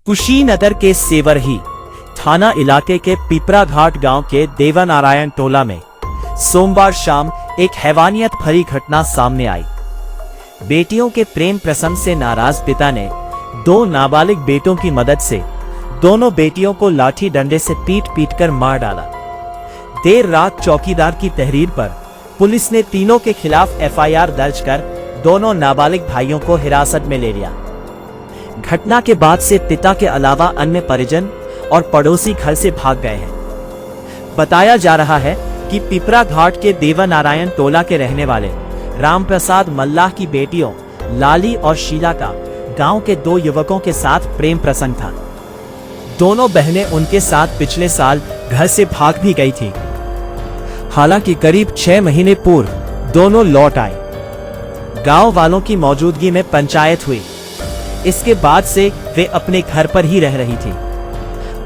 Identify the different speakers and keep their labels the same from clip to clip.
Speaker 1: कुशीनगर के सेवरही थाना इलाके के पिपरा घाट गांव के देवानारायण टोला में सोमवार शाम एक हैवानियत भरी घटना सामने आई। बेटियों के प्रेम प्रसंग से नाराज पिता ने दो नाबालिग बेटों की मदद से दोनों बेटियों को लाठी डंडे से पीट कर मार डाला। देर रात चौकीदार की तहरीर पर पुलिस ने तीनों के खिलाफ एफआईआर दर्ज कर दोनों नाबालिग भाइयों को हिरासत में ले लिया। घटना के बाद से पिता के अलावा अन्य परिजन और पड़ोसी घर से भाग गए हैं। बताया जा रहा है कि पिपरा घाट के देवानारायण टोला के रहने वाले रामप्रसाद मल्लाह की बेटियों लाली और शीला का गांव के दो युवकों के साथ प्रेम प्रसंग था। दोनों बहनें उनके साथ पिछले साल घर से भाग भी गई थी। हालांकि करीब 6 महीने पूर्व दोनों लौट आए। गांव वालों की मौजूदगी में पंचायत हुई। इसके बाद से वे अपने घर पर ही रह रही थी।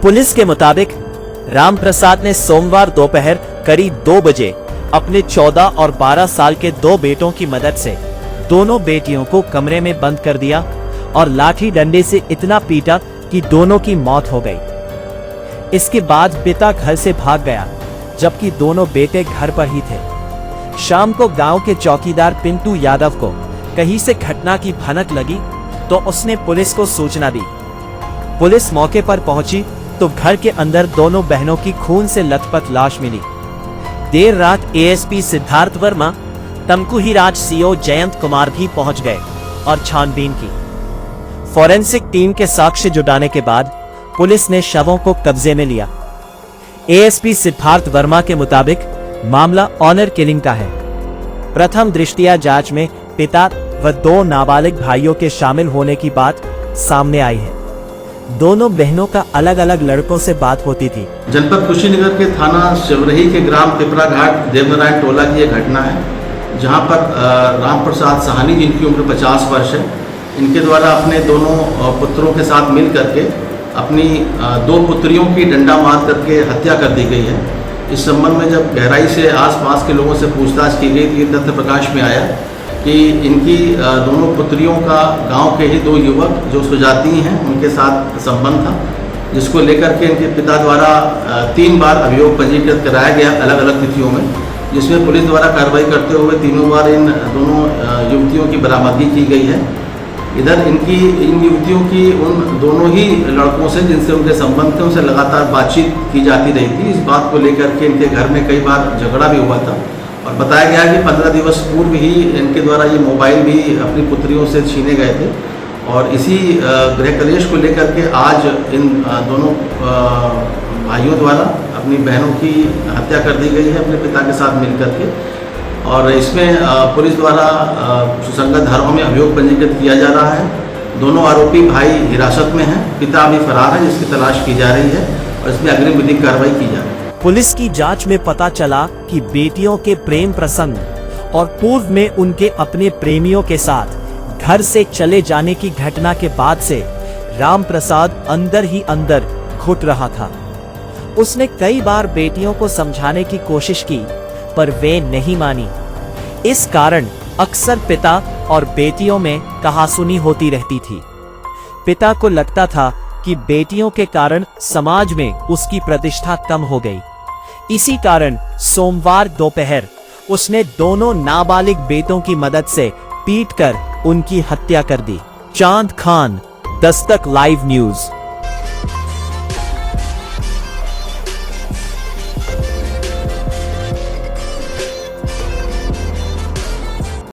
Speaker 1: पुलिस के मुताबिक रामप्रसाद ने सोमवार दोपहर करीब 2 बजे अपने 14 और 12 साल के दो बेटों की मदद से दोनों बेटियों को कमरे में बंद कर दिया और लाठी डंडे से इतना पीटा कि दोनों की मौत हो गई। इसके बाद पिता घर से भाग गया, जबकि दोनों बेटे घर पर ही थे। शाम को गांव के चौकीदार पिंटू यादव को कहीं से घटना की भनक लगी तो उसने पुलिस को सूचना दी। पुलिस मौके पर पहुंची तो घर के अंदर दोनों बहनों की खून से लथपथ लाश मिली। देर रात एएसपी सिद्धार्थ वर्मा, तमकुहीराज सीओ जयंत कुमार भी पहुंच गए और छानबीन की। फॉरेंसिक टीम के साक्ष्य जुटाने के बाद पुलिस ने शवों को कब्जे में लिया। एएसपी सिद्धार्थ वर्मा के मुताबिक मामला ऑनर किलिंग का है। प्रथम दृष्टया जांच में पिता व दो नाबालिग भाइयों के शामिल होने की बात सामने आई है। दोनों बहनों का अलग अलग लड़कों से बात होती थी।
Speaker 2: जनपद कुशीनगर के थाना सेवरही के ग्राम पिपरा घाट देवनारायण टोला की यह घटना है, जहां पर रामप्रसाद साहनी, जिनकी उम्र 50 वर्ष है, इनके द्वारा अपने दोनों पुत्रों के साथ मिल करके अपनी दो पुत्रियों की डंडा मार करके हत्या कर दी गई है। इस संबंध में जब गहराई से आसपास के लोगों से पूछताछ की गई तो ये तथ्य प्रकाश में आया कि इनकी दोनों पुत्रियों का गांव के ही दो युवक जो सुजाती हैं उनके साथ संबंध था, जिसको लेकर के इनके पिता द्वारा 3 बार अभियोग पंजीकृत कराया गया अलग अलग तिथियों में, जिसमें पुलिस द्वारा कार्रवाई करते हुए तीनों बार इन दोनों युवतियों की बरामदगी की गई है। इधर इन युवतियों की उन दोनों ही लड़कों से जिनसे उनके संबंध थे उनसे लगातार बातचीत की जाती रही थी। इस बात को लेकर के इनके घर में कई बार झगड़ा भी हुआ था और बताया गया कि 15 दिवस पूर्व ही इनके द्वारा ये मोबाइल भी अपनी पुत्रियों से छीने गए थे और इसी गृह कलेश को लेकर के आज इन दोनों भाइयों द्वारा अपनी बहनों की हत्या कर दी गई है अपने पिता के साथ मिलकर के। और इसमें पुलिस द्वारा सुसंगत धाराओं में अभियोग पंजीकृत किया जा रहा है। दोनों आरोपी भाई हिरासत में हैं, पिता अभी फरार है, जिसकी तलाश की जा रही है और इसमें अग्रिम विधिक कार्रवाई की जा रही है।
Speaker 1: पुलिस की जांच में पता चला कि बेटियों के प्रेम प्रसंग और पूर्व में उनके अपने प्रेमियों के साथ घर से चले जाने की घटना के बाद से रामप्रसाद अंदर ही अंदर घुट रहा था। उसने कई बार बेटियों को समझाने की कोशिश की पर वे नहीं मानी। इस कारण अक्सर पिता और बेटियों में कहासुनी होती रहती थी। पिता को लगता था कि बेटियों के कारण समाज में उसकी प्रतिष्ठा कम हो गई। इसी कारण सोमवार दोपहर उसने दोनों नाबालिग बेटों की मदद से पीटकर उनकी हत्या कर दी। चांद खान, दस्तक लाइव न्यूज।